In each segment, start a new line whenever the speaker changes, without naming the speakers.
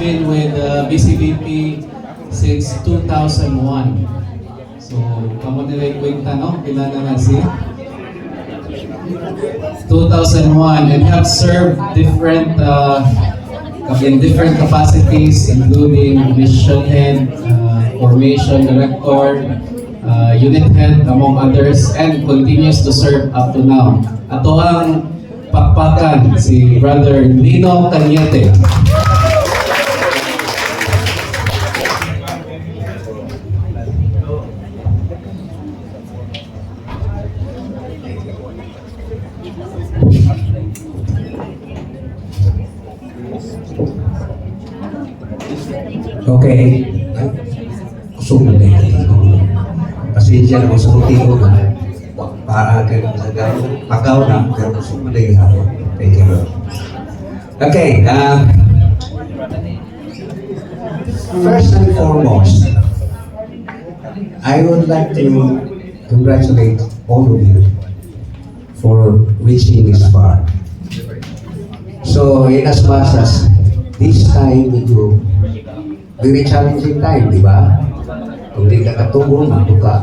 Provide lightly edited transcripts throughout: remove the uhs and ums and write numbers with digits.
been with BCBP since 2001. So, kamo nila yung kwenta, no? Kailan na si 2001 and have served in different capacities, including mission head, formation director, unit head, among others, and continues to serve up to now. Ato ang pakpakan si Brother Lino Cañete.
Okay. Kusog na tayo dito. Pasensya na sa kutiko na. Para kayo sa pagaw na. Pero kusog na tayo hapon. Thank you. Okay. First and foremost, I would like to congratulate all of you for reaching this far. So, in as much as this time medyo very challenging time, di ba? Kung di ka katulong, nato ka.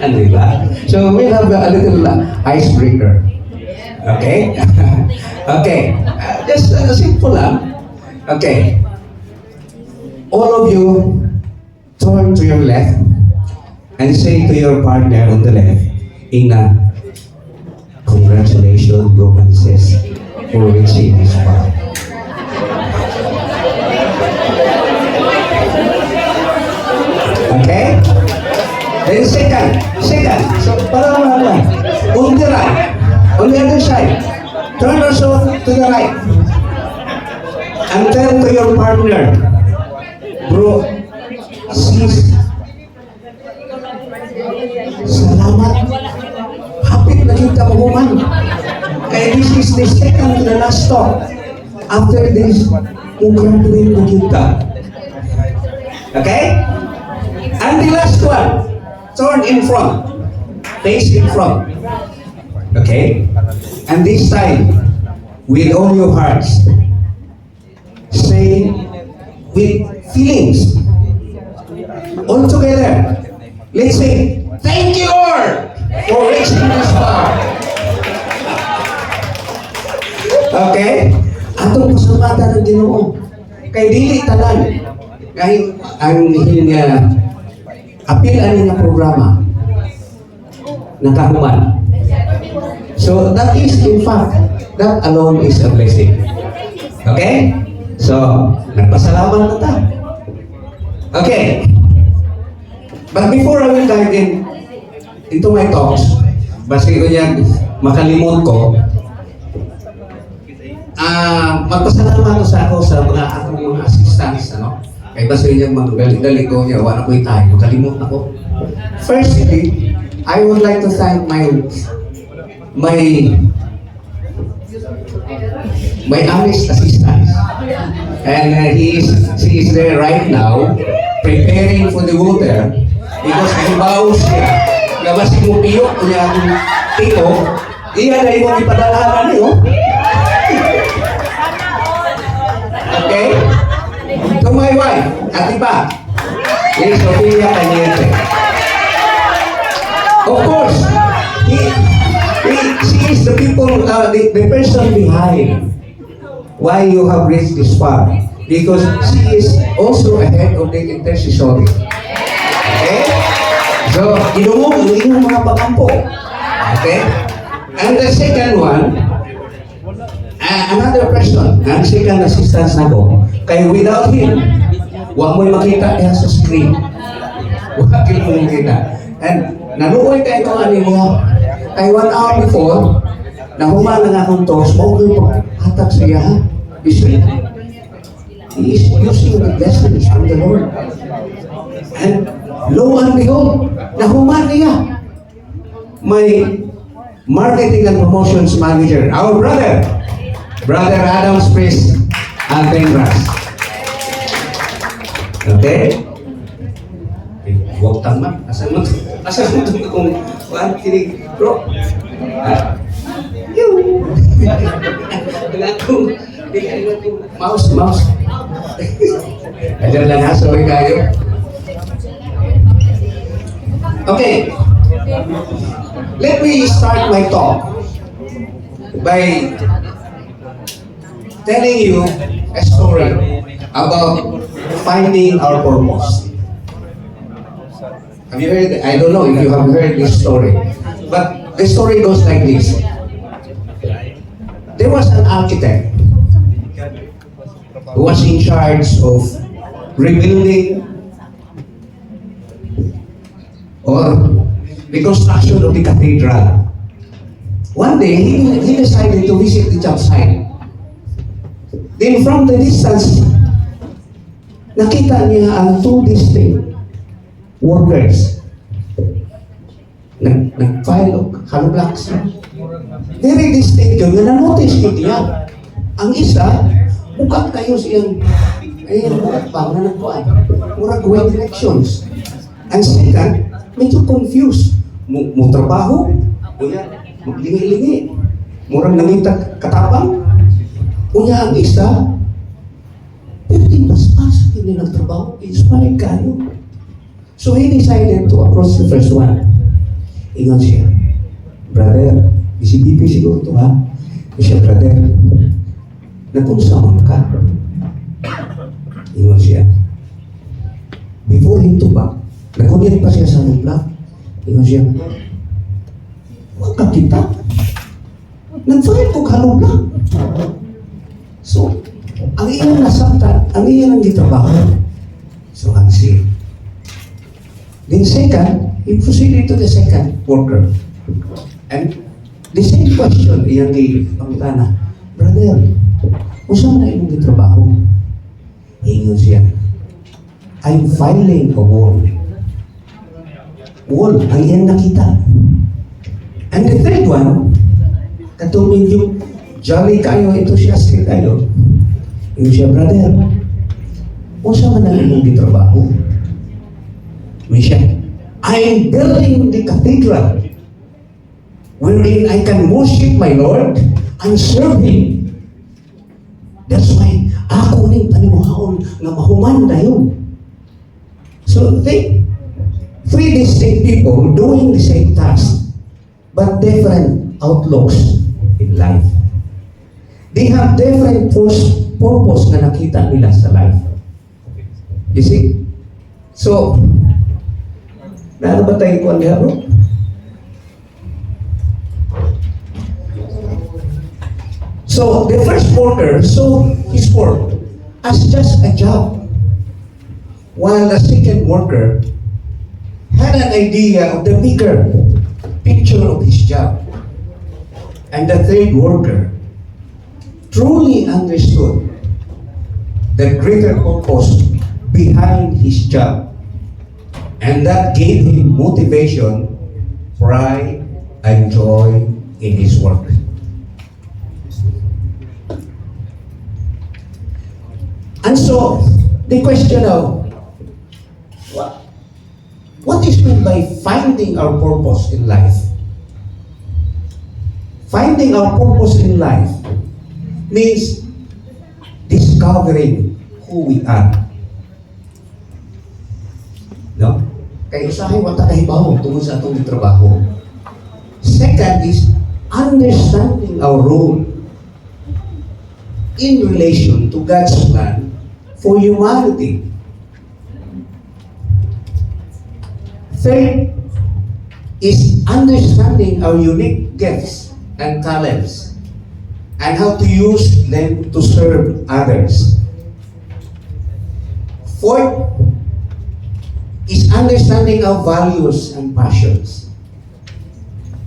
Ano, di ba? So, we'll have a little icebreaker. Okay? Okay. Just simple lang. Okay. All of you, turn to your left and say to your partner on the left, Ina, congratulations, bro and sis, for reaching this far. Okay? Then second. So, para mahal on the right, on the other side, turn also to the right. And tell to your partner, bro, sis, salamat. Hapit na kita mo man. Kaya this is the second to the last stop. After this, congratulate na kita. Okay? And the last one, turn in front, face in front. Okay? And this time, with all your hearts, say with feelings, all together. Let's say, thank you, Lord, for reaching this far. Okay? Atong pasalamatan ng Ginoo. Kay dili tanan. Kahit ang apil ani nga programa nakahuman. So that is in fact, that alone is a blessing. Okay? So, nagpasalamat na ta. Okay. But before I will dive into my talks, basi ko yan, makalimot ko, magpasalamat ko sa akong mga assistants, ano? Kaya basta yun yung mga galit-galit niya, wala ko yung tayo, makalimot ako. Firstly, I would like to thank my honest assistant. And she is there right now, preparing for the water, because halimbawa siya, nabasi mo piyok niya ang tiko, iya na yung ipadalahan niyo. Okay? To my wife, Ate Pa, Miss Sofia Cañete. Of course, she is the people, the person behind why you have reached this far. Because she is also a head of the intercessory. Okay? So, inumo mga pakampo. Okay? And the second one, another person, ang second assistance na ko, kaya without him, huwag mo'y makita yan sa screen. Huwag mo makita. And nanuoy kayo ito ani mo, kay 1 hour before, nahuman na nga akong talks, mo ko hatag siya, ha? He is using the blessings from the Lord. And lo and behold, nahuman niya. My marketing and promotions manager, our Brother Adam Priest Alpengras. Okay? Huwag tama. Asa mo kung kuhaan kinig, bro? Yung! Mouse. Ayan lang ha, sorry kayo. Okay. Let me start my talk by telling you a story about finding our purpose. Have you heard? I don't know if you have heard this story, but the story goes like this. There was an architect who was in charge of rebuilding or the construction of the cathedral. One day, he decided to visit the job site. Then from the distance, nakita niya ang two distinct workers. Nag-file of hollow blocks. Very distinct yun. Na-notice ko niya. Ang isa, bukat kayo siyang, ayun, bukat pa, na nagpuan. Murag way directions. Ang second, medyo confused. Mo trabaho, unya, maglingi-lingi. Murang nangitag katapang. Unya ang isa, pero di pas-pas, hindi nagtrabaho, inspired kayo. So he decided to approach the first one. Ingon siya, brother, BCBP siguro to ha? Siya, brother, nakunsaman ka. Ingon siya. Before him to back, nakunyat pa siya sa nubla. Ingon siya, huwag ka kita. Nag-file ko ka nubla. So, ang iyang nasaktan, ang iyang gitrabaho. So, ang siya. Then second, he proceeded to the second worker. And the same question, iyang pangutana, brother, usa na imong gitrabaho? Ingon siya, I'm filing a wall. Wall, ang iyang nakita. And the third one, katulad yung jolly kayo, enthusiastic kayo. Ingon siya, brother, usa man na imong gitrabaho? Mission. I am building the cathedral wherein I can worship my Lord and serve Him. That's why ako rin panimuhaon na mahuman na yun. So think, three distinct people doing the same task but different outlooks in life. They have different purpose na nakita nila sa life. You see? So, naano ba tayong kuwan niya, bro? So, the first worker saw his work as just a job, while the second worker had an idea of the bigger picture of his job. And the third worker truly understood the greater purpose behind his job. And that gave him motivation, pride, and joy in his work. And so, the question of, what is meant by finding our purpose in life? Finding our purpose in life means discovering who we are. No? Kaya usahay wata kahibaw tungkol sa atong trabaho. Second is understanding our role in relation to God's plan for humanity. Third is understanding our unique gifts and talents and how to use them to serve others. Fourth is understanding our values and passions,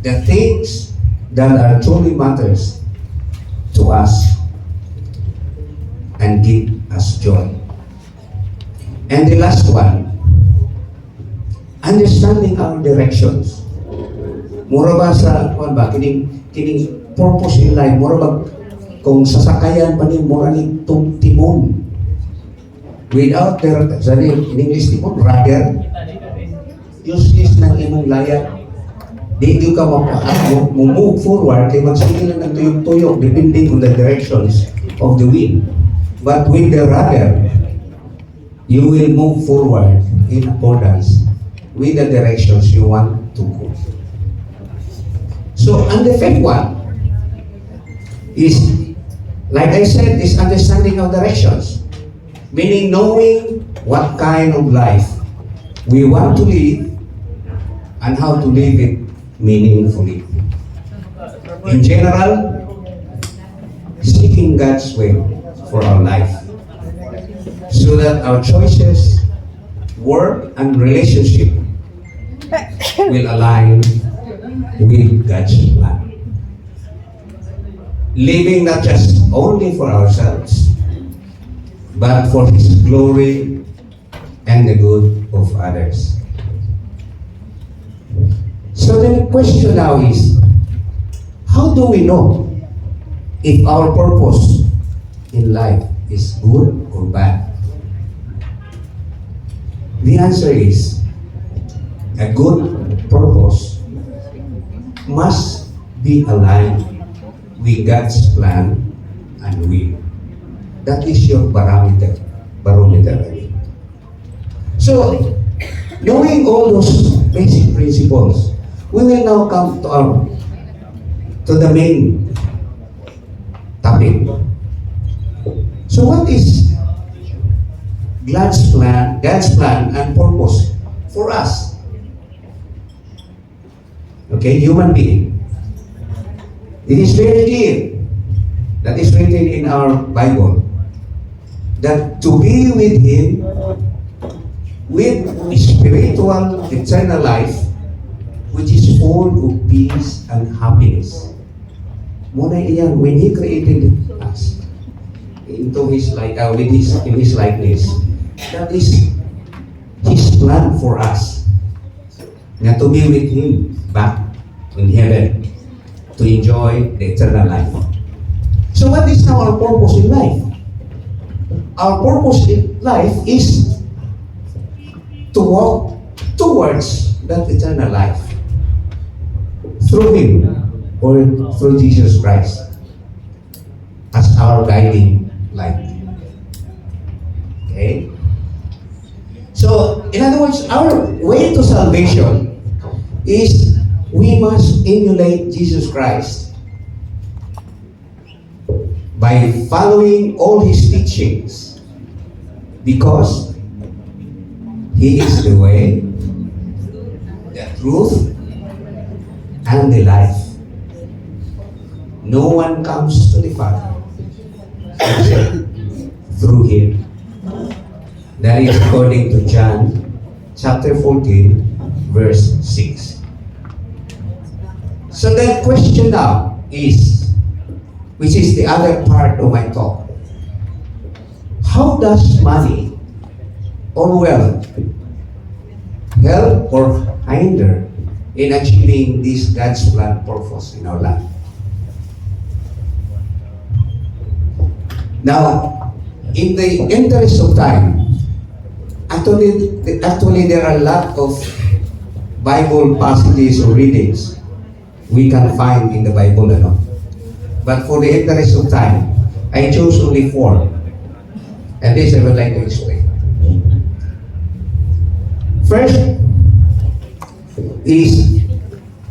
the things that are truly matters to us and give us joy. And the last one, understanding our directions. Mura ba sa, kuwan ba, kining purpose in life, mura ba, kung sasakayan pa ni, mura ni timon. Without their, sorry, in English, rudder, useless ng imong layar. Di ka move forward, kaya magsige lang ng tuyok-tuyok depending on the directions of the wind. But with the rudder, you will move forward in accordance with the directions you want to go. So, and the fifth one is, like I said, is understanding of directions. Meaning knowing what kind of life we want to live and how to live it meaningfully. In general, seeking God's will for our life so that our choices, work, and relationship will align with God's plan. Living not just only for ourselves, but for His glory and the good of others. So the question now is, how do we know if our purpose in life is good or bad? The answer is, a good purpose must be aligned with God's plan and will. That is your barometer. So, knowing all those basic principles, we will now come to the main topic. So, what is God's plan and purpose for us? Okay, human being. It is very clear that is written in our Bible that to be with Him with spiritual eternal life which is full of peace and happiness. Muna iyan, when He created us into His in His likeness, that is His plan for us, na to be with Him back in heaven to enjoy the eternal life. So what is now our purpose in life? Our purpose in life is to walk towards that eternal life through Him or through Jesus Christ as our guiding light. Okay? So, in other words, our way to salvation is we must emulate Jesus Christ by following all His teachings, because He is the way, the truth, and the life. No one comes to the Father except through Him. That is according to John chapter 14, verse 6. So the question now is, which is the other part of my talk, how does money or wealth help or hinder in achieving this God's plan purpose in our life? Now, in the interest of time, actually there are a lot of Bible passages or readings we can find in the Bible, but for the interest of time, I chose only 4, and this I would like to explain. First is,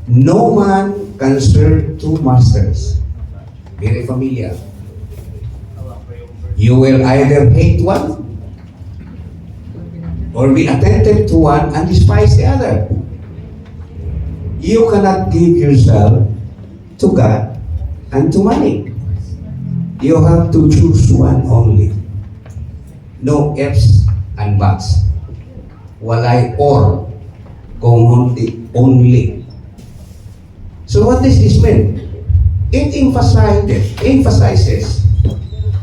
no man can serve 2 masters. Very familiar. You will either hate one or be attentive to one and despise the other. You cannot give yourself to God and to money. You have to choose one only. No ifs and buts. Walay or, kung hindi only. So what does this mean? It emphasizes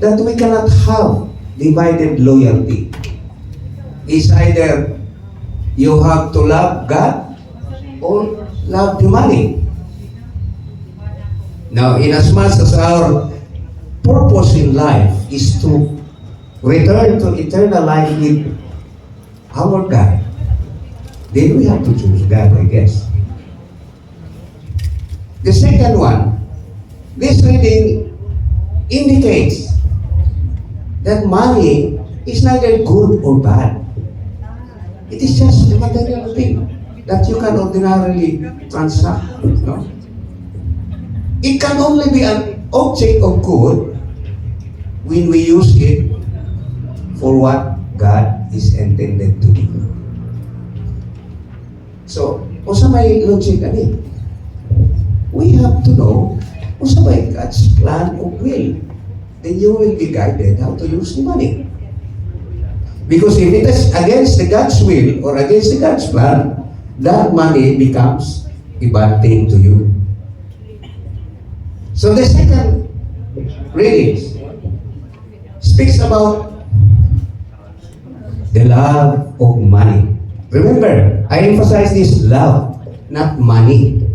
that we cannot have divided loyalty. It's either you have to love God or love the money. Now, in as much as our purpose in life is to return to eternal life with our God, then we have to choose God, I guess. The second one, this reading indicates that money is neither good or bad. It is just a material thing that you can ordinarily transact. No? It can only be an object of good when we use it for what God is intended to do. So, usa may logic ani. We have to know usa may God's plan of will. Then you will be guided how to use the money. Because if it is against the God's will or against the God's plan, that money becomes a bad thing to you. So the second reading speaks about the love of money. Remember, I emphasize this love, not money.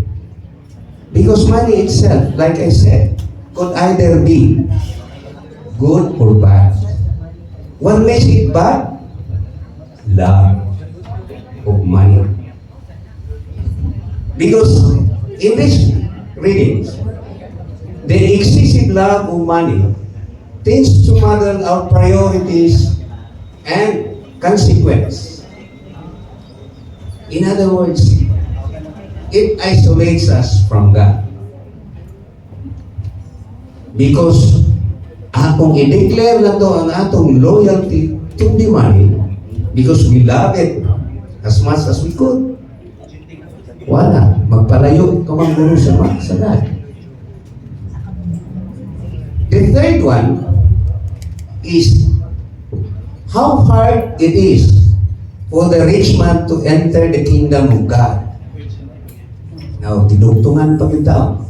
Because money itself, like I said, could either be good or bad. What makes it bad? Love of money. Because in these readings, the excessive love of money tends to muddle our priorities and consequence. In other words, it isolates us from God. Because atong i-declare na to ang atong loyalty to the money because we love it as much as we could. Wala. Magpalayo ka mangguro sa God. The third one is how hard it is for the rich man to enter the kingdom of God. Now, dinugtungan pa yung tao.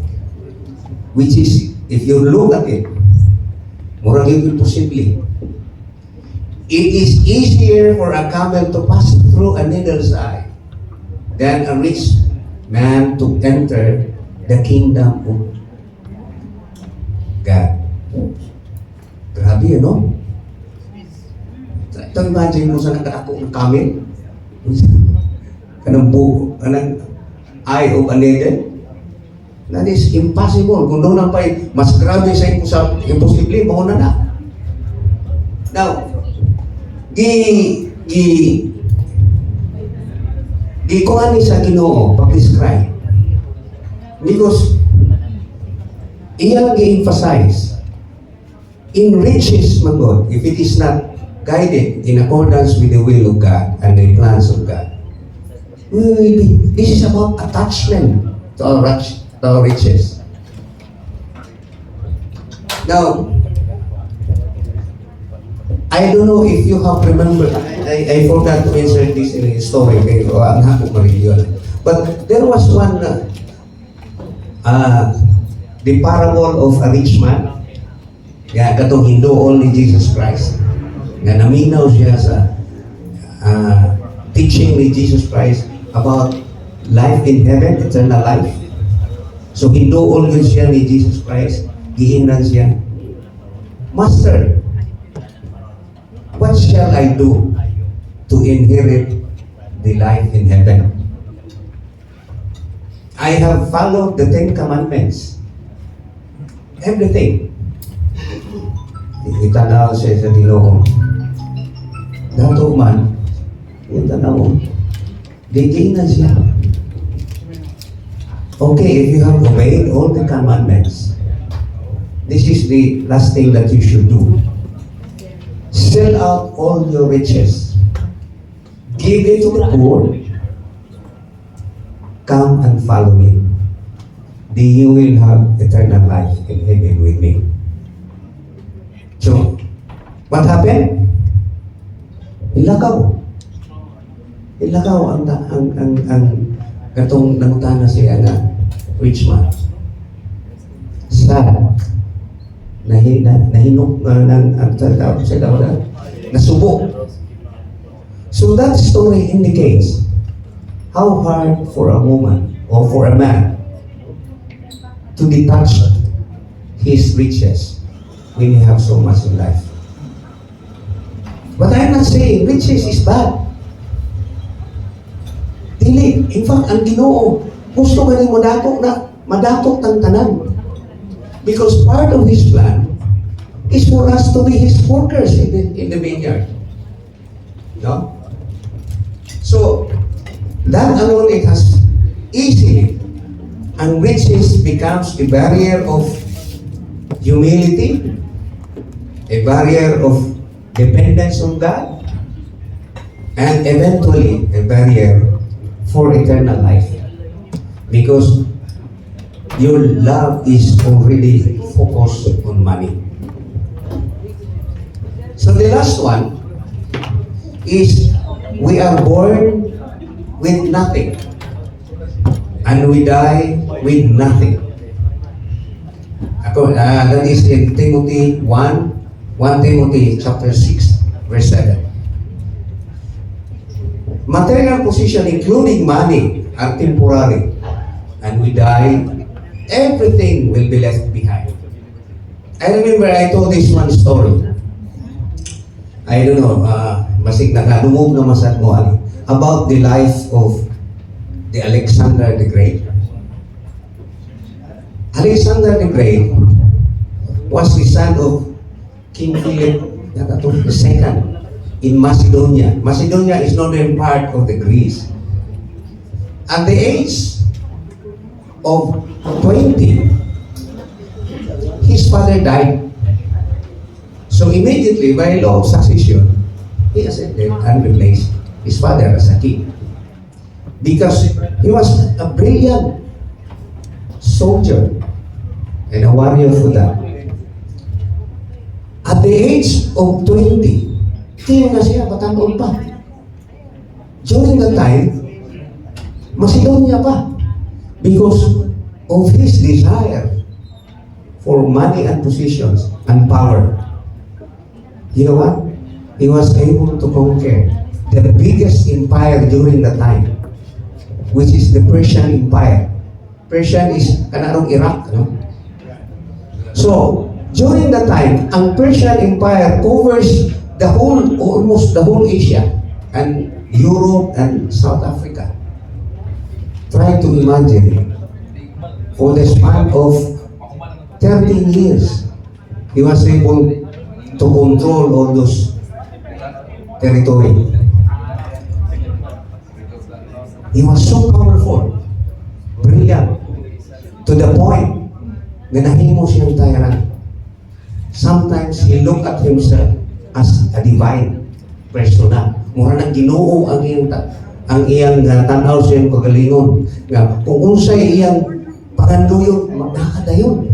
Which is, if you look at it, murag yung imposible. It is easier for a camel to pass through a needle's eye than a rich man to enter the kingdom of God. Grabe yun, no? Ito imagine mo sa nakatako ng camel. Kanang buo, kanang eye of a needle. That is impossible. Kung doon pa mas grabe sa imposible, mauna na. Now, kuha ni sa Ginoo pag-describe. Because iyang gi-emphasize in riches, my God, if it is not guided in accordance with the will of God and the plans of God, this is about attachment to our riches. Now, I don't know if you have remembered, I forgot to insert this in a story, pero ang hapon pa rin yun. But there was one, the parable of a rich man, kaya katong Hindoon ni Jesus Christ, na naminaw siya sa teaching ni Jesus Christ about life in heaven, eternal life. So Hindoon yun siya ni Jesus Christ, gihinan siya, Master, what shall I do to inherit the life in heaven? I have followed the 10 Commandments. Everything. Itanaw siya sa Ginoo. Dato man, itanaw, diginan siya. Okay, if you have obeyed all the commandments, this is the last thing that you should do. Sell out all your riches. Give it to the poor. Come and follow me. Then you will have eternal life in heaven with me. So, what happened? Ilakaw. Ilakaw ang katong nangutana siya na rich man. Sad. Nahinok nasubok. So that story indicates how hard for a woman or for a man to detach his riches when he have so much in life. But I'm not saying riches is bad. Dili. In fact, ang Ginoo gusto ganing madakot ng tanan. Because part of His plan is for us to be His workers in the vineyard. No? So, that alone, it has easily and riches becomes a barrier of humility, a barrier of dependence on God, and eventually a barrier for eternal life. Because your love is already focused on money. So the last one is we are born with nothing and we die with nothing. That is in Timothy 1 Timothy chapter 6, verse 7. Material position, including money, are temporary, and we die, everything will be left behind. I remember I told this one story. I don't know, masig nakalumog na masat mo about the life of the Alexander the Great. Alexander the Great was the son of King Philip II in Macedonia. Macedonia is northern part of the Greece. At the age of 20, his father died. So immediately, by law of succession, he ascended and replaced his father as a king. Because he was a brilliant soldier and a warrior for that. At the age of 20, king na siya, batang pa. During that time, Macedonia pa. Because of his desire for money and positions and power. You know what? He was able to conquer the biggest empire during that time, which is the Persian Empire. Persian is kanarong Iraq, no? So, during that time, ang Persian Empire covers the whole, almost the whole Asia and Europe and South Africa. Try to imagine, for the span of 13 years, he was able to control all those territory. He was so powerful, brilliant, to the point na nahimo siyang tyrant. Sometimes he looked at himself as a divine persona. Mura na Ginoo ang iyang tanaw siyang kagalingon. Nga, kung unsay iyang panganduyon, nakadayon.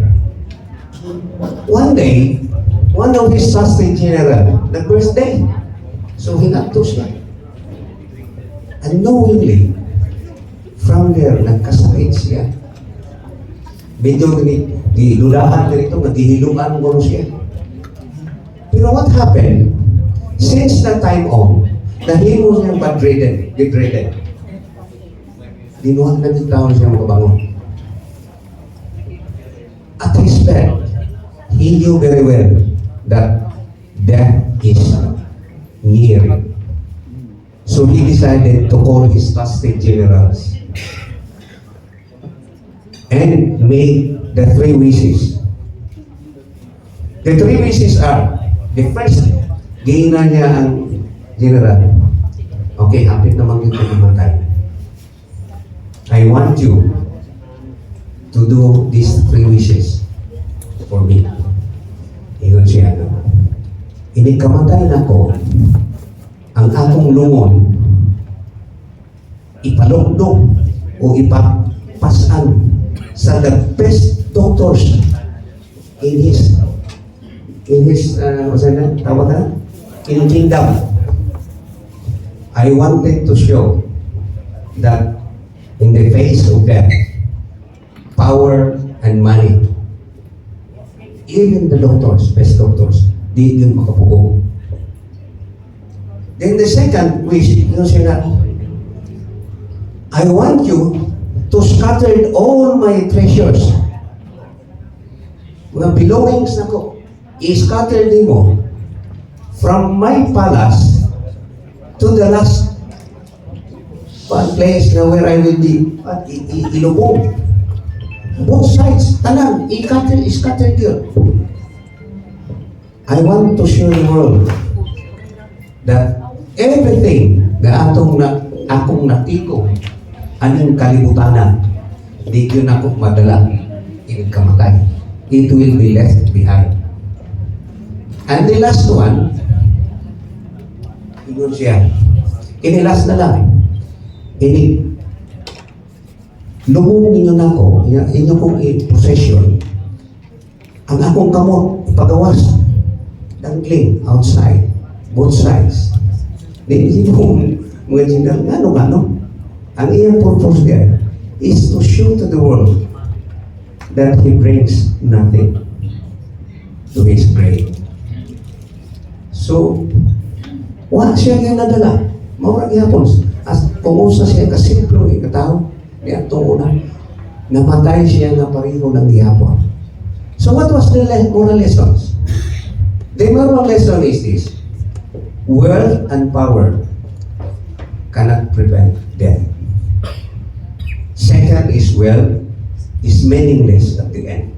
One day, one of his trusted general, nag-birthday. So hinakto siya. Unknowingly, from there, nagkasakit siya. Medyo dilulaan dito, naghihiluan mo siya. Pero what happened? Since that time on, nahimo siyang degraded. Dinuhan na din taon siyang makabangon. At his bed, he knew very well that death is near. So he decided to call his trusted generals and made the 3 wishes. The 3 wishes are, the first, gina niya ang general. Okay, hapit naman dito namatay. I want you to do these 3 wishes for me. Ingon siya, inikamatay na ko, ang akong lungon, ipalugdog o ipapasan sa the best doctors in his tawag na? In kingdom. I wanted to show that in the face of death, power and money, even the doctors, best doctors, di yun makapugo. Then the second wish, yun siya na, I want you to scatter all my treasures. Mga belongings na ko, i-scatter din mo from my palace to the last place na where I will be ilubog. Both sides, talang, i-scatter yun. I want to show the world that everything na akong natiko, anong kalibutanan, di yun ako madala, kamatay. It will be left behind. And the last one, ingon siya, last na lang, lubong ninyo na ako, inyo kong possession, ang akong kamot, pagawas, dangling outside, both sides. Hindi mo mga general, ano. Ang iyang purpose there is to show to the world that he brings nothing to his grave. So, wala siya nga nadala. Maurag yapon. As kumusta siya kasimplo, katao, niya itong una, namatay siya nga pariho ng yapon. So, what was the moral lessons? The moral lesson is this: wealth and power cannot prevent death. Second is wealth is meaningless at the end.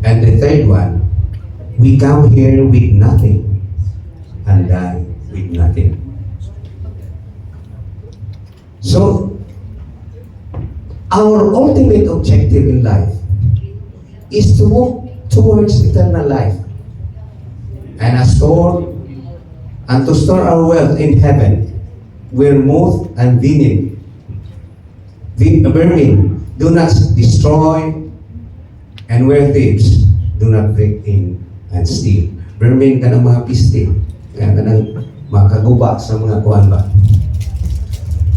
And the third one, we come here with nothing and die with nothing. So, our ultimate objective in life is to move towards eternal life and to store our wealth in heaven, where moth and vermin do not destroy, and where thieves do not break in and steal. Vermin ka ng mga piste, kaya ka ng makaguba sa mga kuwan ba.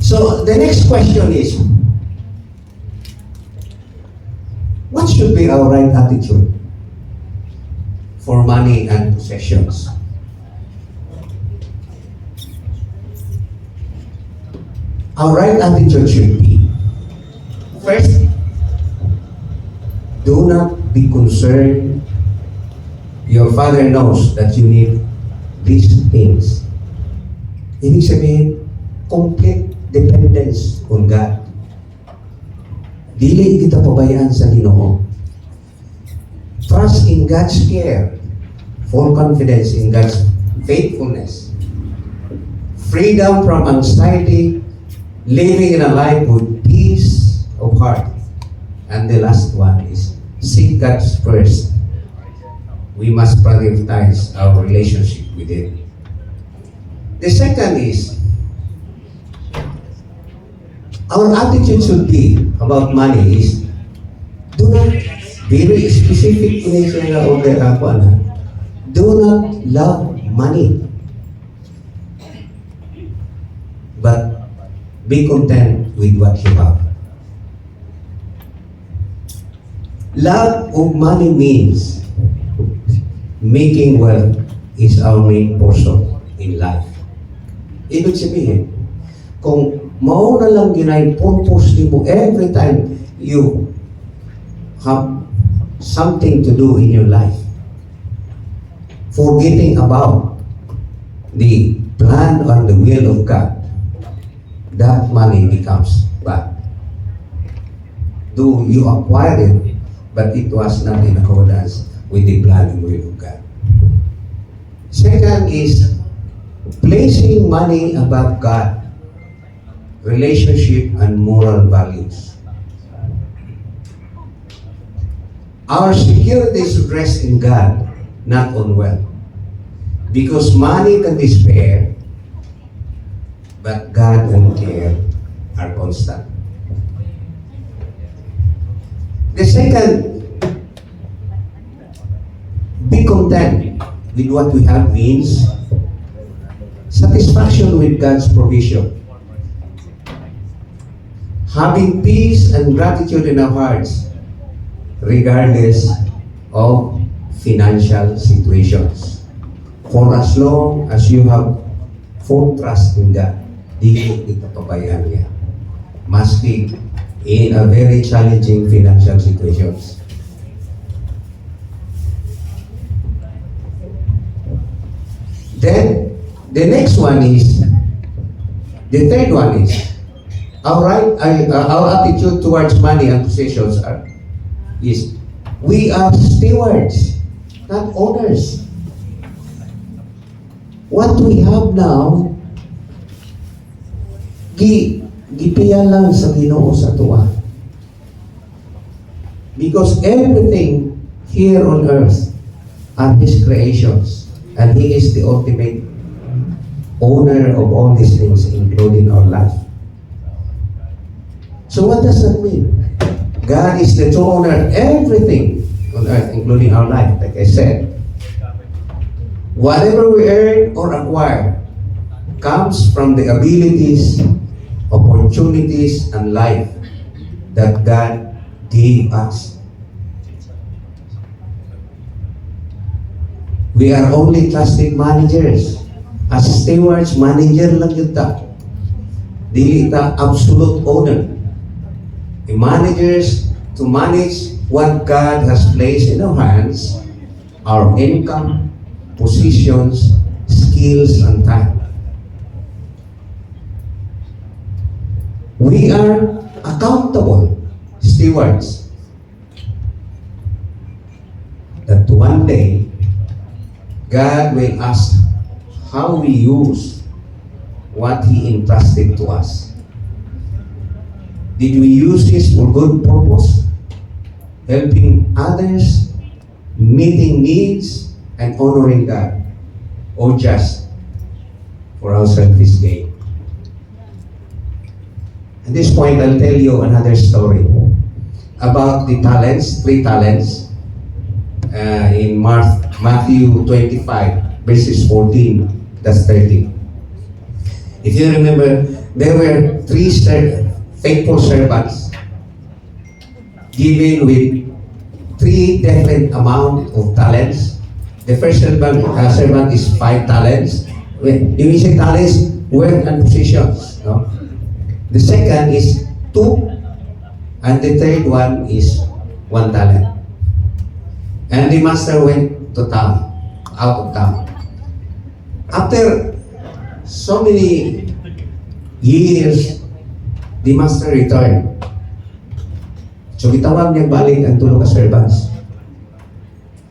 So, the next question is, what should be our right attitude for money and possessions? Our right attitude should be, first, do not be concerned. Your father knows that you need these things. Ibig sabihin, complete dependence on God. Dili kita pabayaan sa Ginoo. Trust in God's care. Full confidence in God's faithfulness. Freedom from anxiety. Living in a life with peace of heart. And the last one is seek God first. We must prioritize our relationship with Him. The second is, our attitude should be about money is, do not, very specific in do not love money, but be content with what you have. Love of money means making wealth is our main portion in life. Ibig sabihin, kung mauna lang ginay purpose mo every time you have something to do in your life, forgetting about the plan or the will of God, that money becomes bad. Though you acquired it, but it was not in accordance with the plan and will of God. Second is placing money above God, relationship and moral values. Our security should rest in God, not on wealth. Because money can be spared, but God and care are constant. The second, be content with what we have means satisfaction with God's provision. Having peace and gratitude in our hearts, regardless of financial situations. For as long as you have full trust in God, di kita pabayaan niya. Maski in a very challenging financial situations. Then, the next one is, the third one is, our attitude towards money and possessions is, we are stewards, not owners. What we have now gipiya lang sa Ginoo sa tuwa. Because everything here on earth are His creations, and He is the ultimate owner of all these things, including our life. So what does that mean? God is the true owner of everything on earth, including our life. Like I said, whatever we earn or acquire comes from the abilities, opportunities, and life that God gave us. We are only trusted managers. As stewards, manager lang yun ta. Dili ta absolute owner. The managers to manage what God has placed in our hands, our income, positions, skills, and time. We are accountable stewards. That one day, God will ask how we use what He entrusted to us. Did we use this for good purpose? Helping others, meeting needs, and honoring God? Or just for our selfish gain? At this point, I'll tell you another story about the talents, 3 talents, in Matthew 25, verses 14, that's 30. If you remember, there were 3 faithful servants given with 3 different amount of talents. The first servant is 5 talents. When you say talents, work and positions. No? The second is 2, and the third one is 1 talent. And the master went to town, out of town. After so many years, the master returned. So gitawag niya balik ang 2 ka servants.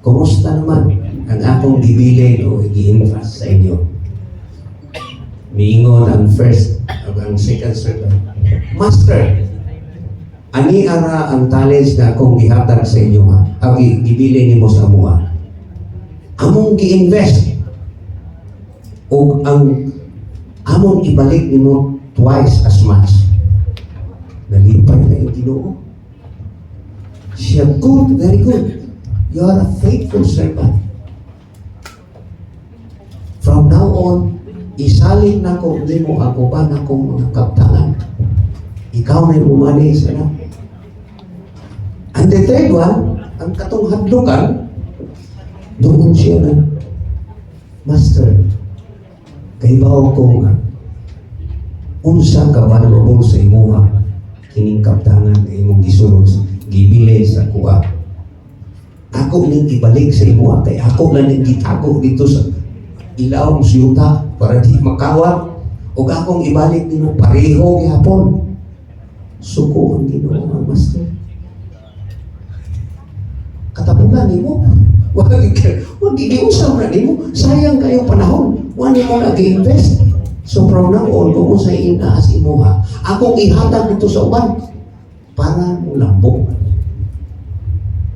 Kumusta naman ang akong gibilin o i-entrust sa inyo? Miingon ang second servant, Master, ani ara ang talents na akong gihatag sa inyo ha? Ang gibilin nimo sa amuha. Among gi-invest o ang among ibalik nimo twice as much. Nalipay na yung Ginoo. Siya, good, very good. You are a faithful servant. From now on, isalin na ko nimo ang uban akong mga kaptanan. Ikaw na yung umanis, ano? And the third one, ang katong hadlukan, doon siya na, Master, kaibaw ko nga, unsa ka ba nababol sa imuha, kining kaptanan na imong gisulod, gibili sa kuha. Ako nang ibalik sa imuha, kay ako na nang gitago dito sa ilaw ng siyuta para di makawat, o akong ibalik nimo pareho gihapon. Suko ang Ginoo, Master. Katapunan nimo, wag gigiusap na nimo, sayang kayo panahon, wala mo nag-invest. So from now on, kung sa inaas imuha, akong ihatag dito sa uban para mo lambok.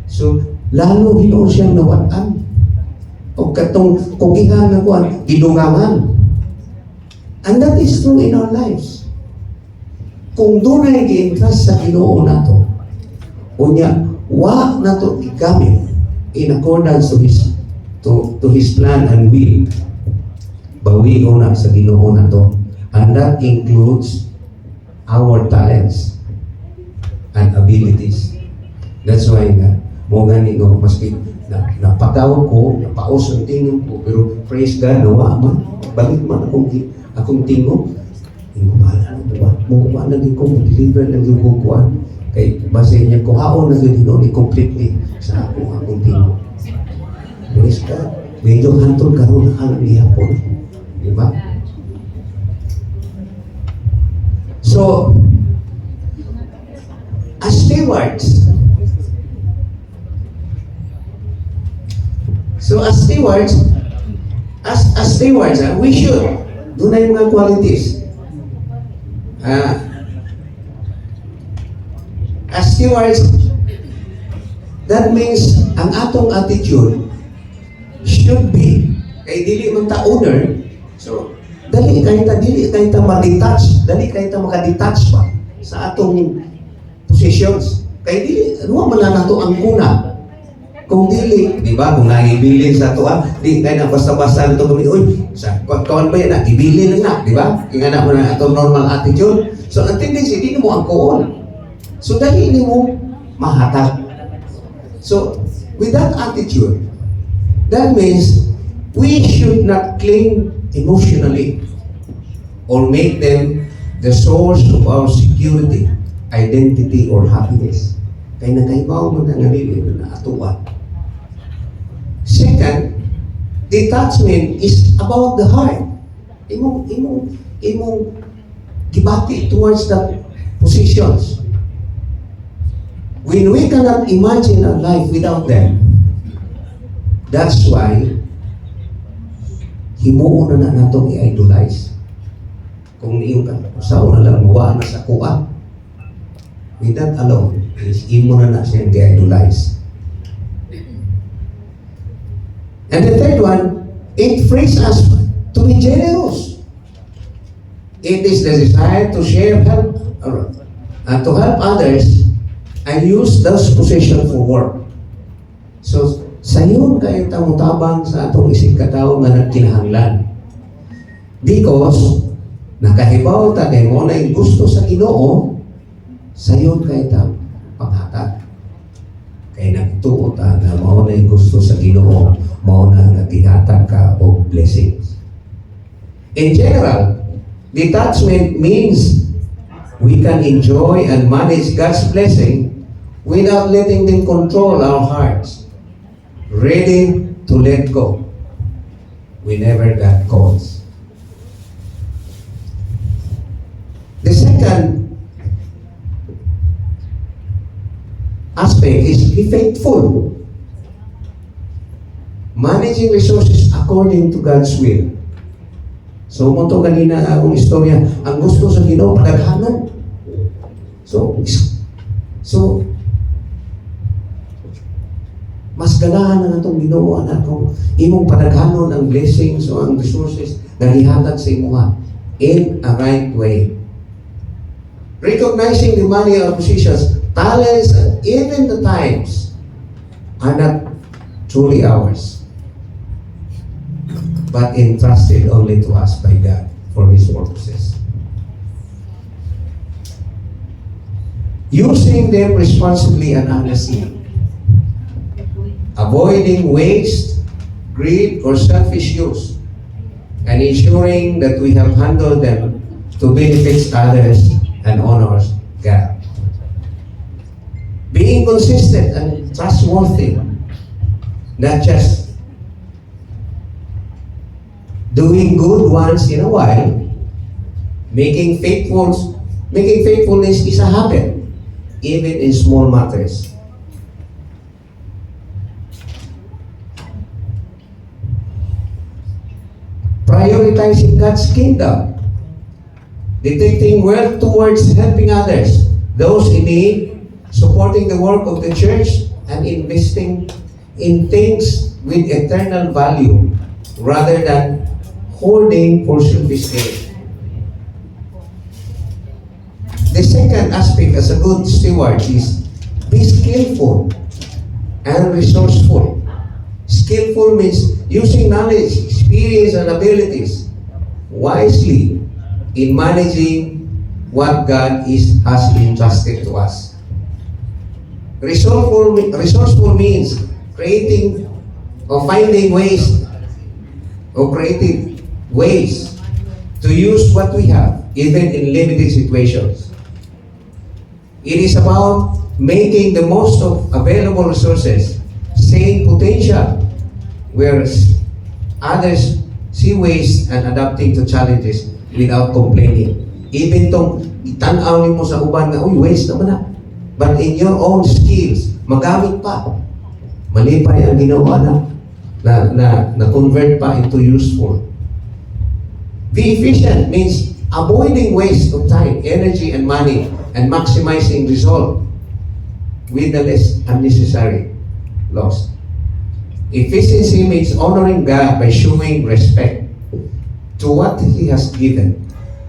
So lalo Ginoo siyang nawatan. O katong kugihan na kuan, gidungaman. And that is true in our lives. Kung doon ay gi-entrust sa Ginoo nato, unya wa nato gigamit in accordance to His plan and will, bawiho na sa Ginoo nato, and that includes our talents and abilities. That's why mo gani ko maski napagaw ko, napaos ang tingin ko, pero praise God, nawa man, balik man akong tingin. Hindi mo bahala na buwan. Mukha na din ko, deliver na din ko kuwan. Kay base niya ko, haon na din doon completely sa akong tingin. Praise God. Medyo hantol karoon na halang ihapon. Di ba? So, as stewards, we should, doon na yung mga qualities. as stewards, that means ang atong attitude should be, kay dili man ta owner, so dali kay ta ma-detach, dali kay ta maka-detach pa sa atong positions. Kay dili ano man na nato ang kuna. Kung dili, di ba, kung naibilin sa ato, di kay na basta-basta nito kami, uy, sa kawan ba yan na, ibilin lang na, di ba? Kaya na mo na atong normal attitude. So, ang tendency, di mo ang kuon. So, dali ni mo mahatag. So, with that attitude, that means we should not cling emotionally or make them the source of our security, identity, or happiness. Kaya nakaibaw mo na nalilin na atuwa. Second, detachment is about the heart. Imong gibati towards the positions. When we cannot imagine a life without them, that's why himuon na nato i-idolize. Kung niyo ka, sa una lang muwa na sa kuha. With that alone, is imo na siyang i-idolize. And the third one, it frees us to be generous. It is the desire to share help, to help others and use those possessions for work. So, sayon kayo tamutabang sa atong isig katao nga nagkinahanglan. Because, nakahibaw ta kay mo na yung gusto sa Ginoo, sayon kayo ta panghatag. Kaya nagtuo ta na mao na yung gusto sa Ginoo, mao na naghihatag ka o blessings. In general, detachment means we can enjoy and manage God's blessing without letting them control our hearts, ready to let go whenever God calls. The second aspect is be faithful. Managing resources according to God's will. So, mo to kanina akong istorya, ang gusto sa Ginoo padaghanon. So, mas ganahan na natong Ginoo anak kung imong padaghanon ang blessings o ang resources na gihatag sa imuha in a right way. Recognizing the money or positions, talents, and even the times are not truly ours, but entrusted only to us by God for His purposes. Using them responsibly and honestly. Avoiding waste, greed, or selfish use. And ensuring that we have handled them to benefit others and honors God. Being consistent and trustworthy. Not just doing good once in a while. Making faithfulness is a habit, even in small matters. Prioritizing God's kingdom. Dedicating wealth towards helping others, those in need, supporting the work of the church, and investing in things with eternal value rather than hoarding for selfish gain. The second aspect as a good steward is be skillful and resourceful. Skillful means using knowledge, experience, and abilities wisely in managing what God has entrusted to us. Resourceful means creating or finding ways or creative ways to use what we have, even in limited situations. It is about making the most of available resources, seeing potential where others see waste, and adapting to challenges without complaining. Even tong itanaw mo sa uban nga, uy, waste naman na. But in your own skills, magamit pa. Malipay ang ginawa na convert pa into useful. Be efficient means avoiding waste of time, energy, and money, and maximizing result with the less unnecessary loss. Efficiency means honoring God by showing respect to what He has given,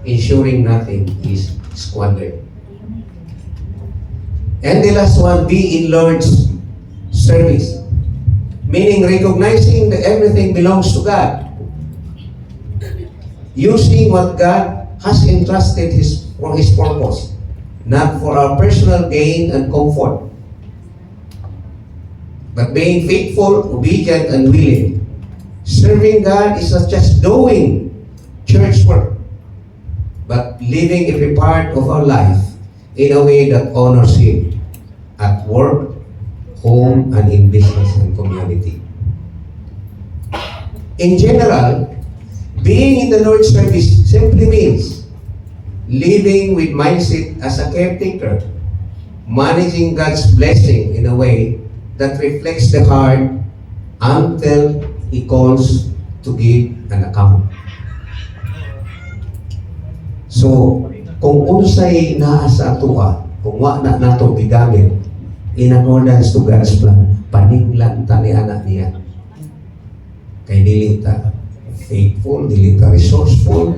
ensuring nothing is squandered. And the last one, be in Lord's service, meaning recognizing that everything belongs to God, using what God has entrusted for His purpose, not for our personal gain and comfort, but being faithful, obedient, and willing. Serving God is not just doing church work, but living every part of our life in a way that honors Him at work, home, and in business and community. In general, being in the Lord's service simply means living with mindset as a caretaker, managing God's blessing in a way that reflects the heart until He calls to give an account. So, kung unsay naa sa atoa, kung wa na nato gigamit in accordance to God's plan, paninglan ta ni anak niya. Kay dili ta faithful, dili ta resourceful,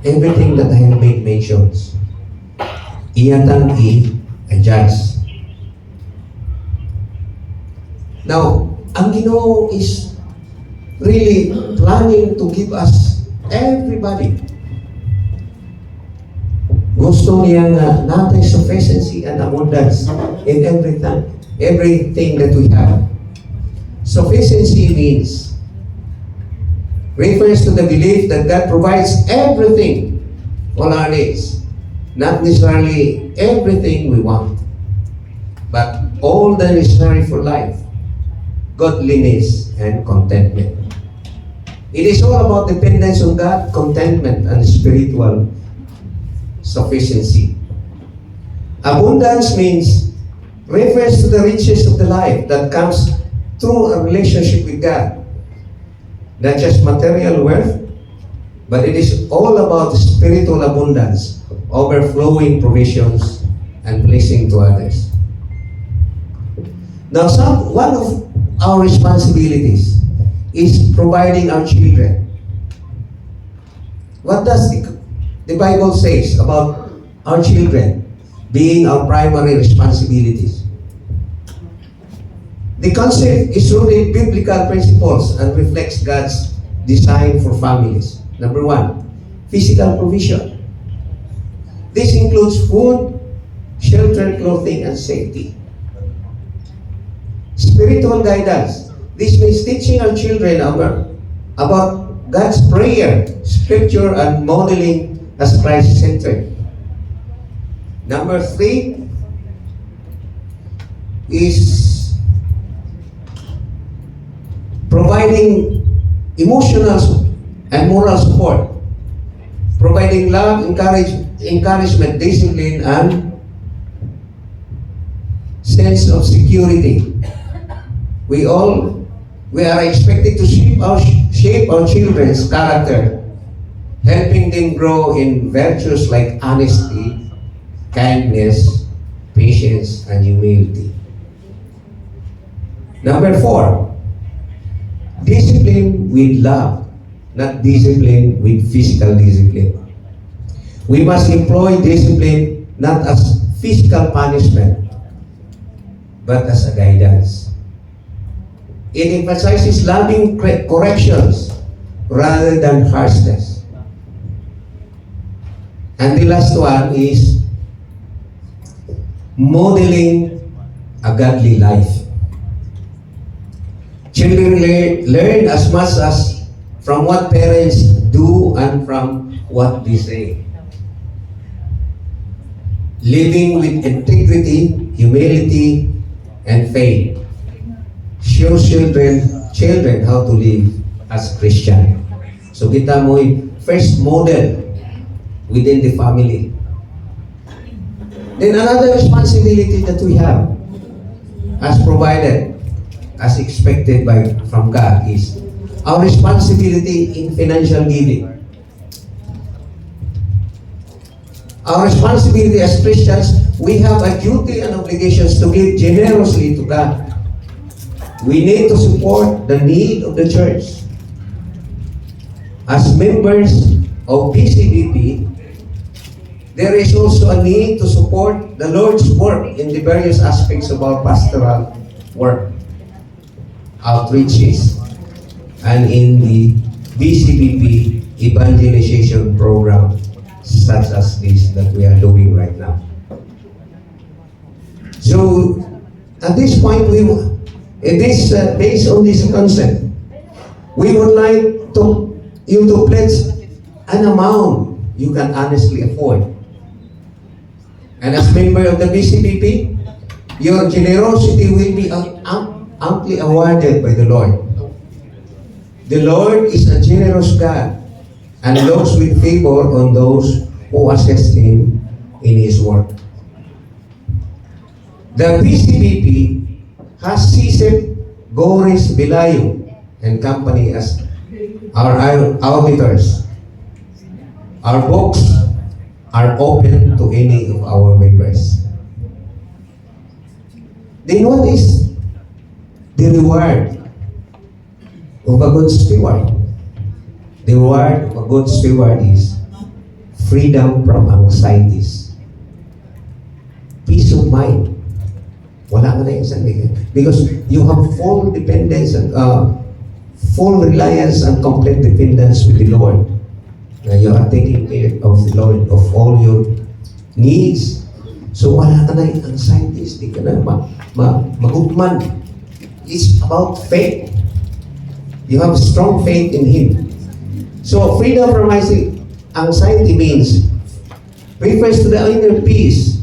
everything that I have made mentions, iyatang i-adjust. Now, ang Ginoo is really planning to give us everybody. Gusto niya nga natin sufficiency and abundance in everything that we have. Sufficiency refers to the belief that God provides everything, all our needs. Not necessarily everything we want, but all that is necessary for life, godliness, and contentment. It is all about dependence on God, contentment, and spiritual sufficiency. Abundance refers to the riches of the life that comes through a relationship with God. Not just material wealth, but it is all about spiritual abundance, overflowing provisions, and blessing to others. Now, one of our responsibilities is providing our children. What does the Bible says about our children being our primary responsibilities? The concept is rooted in biblical principles and reflects God's design for families. Number one, physical provision. This includes food, shelter, clothing, and safety. Spiritual guidance. This means teaching our children about God's prayer, scripture, and modeling as Christ-centered. Number three is providing emotional and moral support, providing love, encouragement, discipline, and sense of security. We are expected to shape our children's character, helping them grow in virtues like honesty, kindness, patience, and humility. Number four, discipline with love, not discipline with physical discipline. We must employ discipline not as physical punishment, but as a guidance. It emphasizes loving corrections rather than harshness. And the last one is modeling a godly life. Children learn as much as from what parents do and from what they say. Living with integrity, humility, and faith shows children how to live as Christian. So kita mo first model within the family. Then another responsibility that we have as provided, as expected from God, is our responsibility in financial giving. Our responsibility as Christians, we have a duty and obligations to give generously to God. We need to support the need of the church. As members of PCBP, there is also a need to support the Lord's work in the various aspects of our pastoral work, outreaches, and in the BCBP evangelization program such as this that we are doing right now. So, at this point, based on this concept, we would like you to pledge an amount you can honestly afford. And as member of the BCBP, your generosity will be amply awarded by the Lord. The Lord is a generous God and looks with favor on those who assist Him in His work. The BCBP has seized Goris Bilayo and Company as our auditors. Our books are open to any of our members. Then what is the reward of a good steward? The reward of a good steward is freedom from anxieties, peace of mind. Wala ka na yung sandigan. Because you have full dependence and full reliance and complete dependence with the Lord. You are taking care of the Lord of all your needs. So wala ka na yung anxieties. Di ka na magugman. It's about faith. You have strong faith in Him. So freedom from anxiety means refers to the inner peace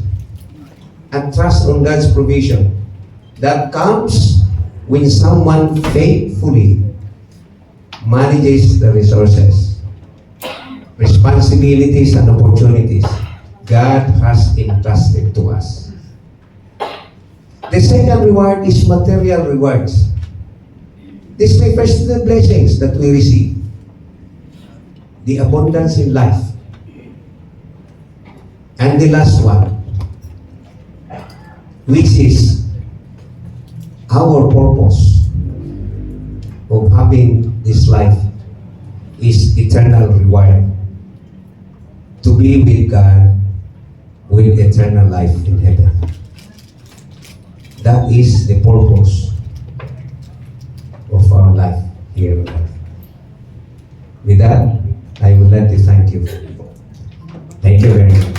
and trust on God's provision that comes when someone faithfully manages the resources, responsibilities, and opportunities God has entrusted to us. The second reward is material rewards. This refers to the blessings that we receive, the abundance in life. And the last one, which is our purpose of having this life, is eternal reward. To be with God with eternal life in heaven. That is the purpose of our life here on earth. With that, I would like to thank you. Thank you very much.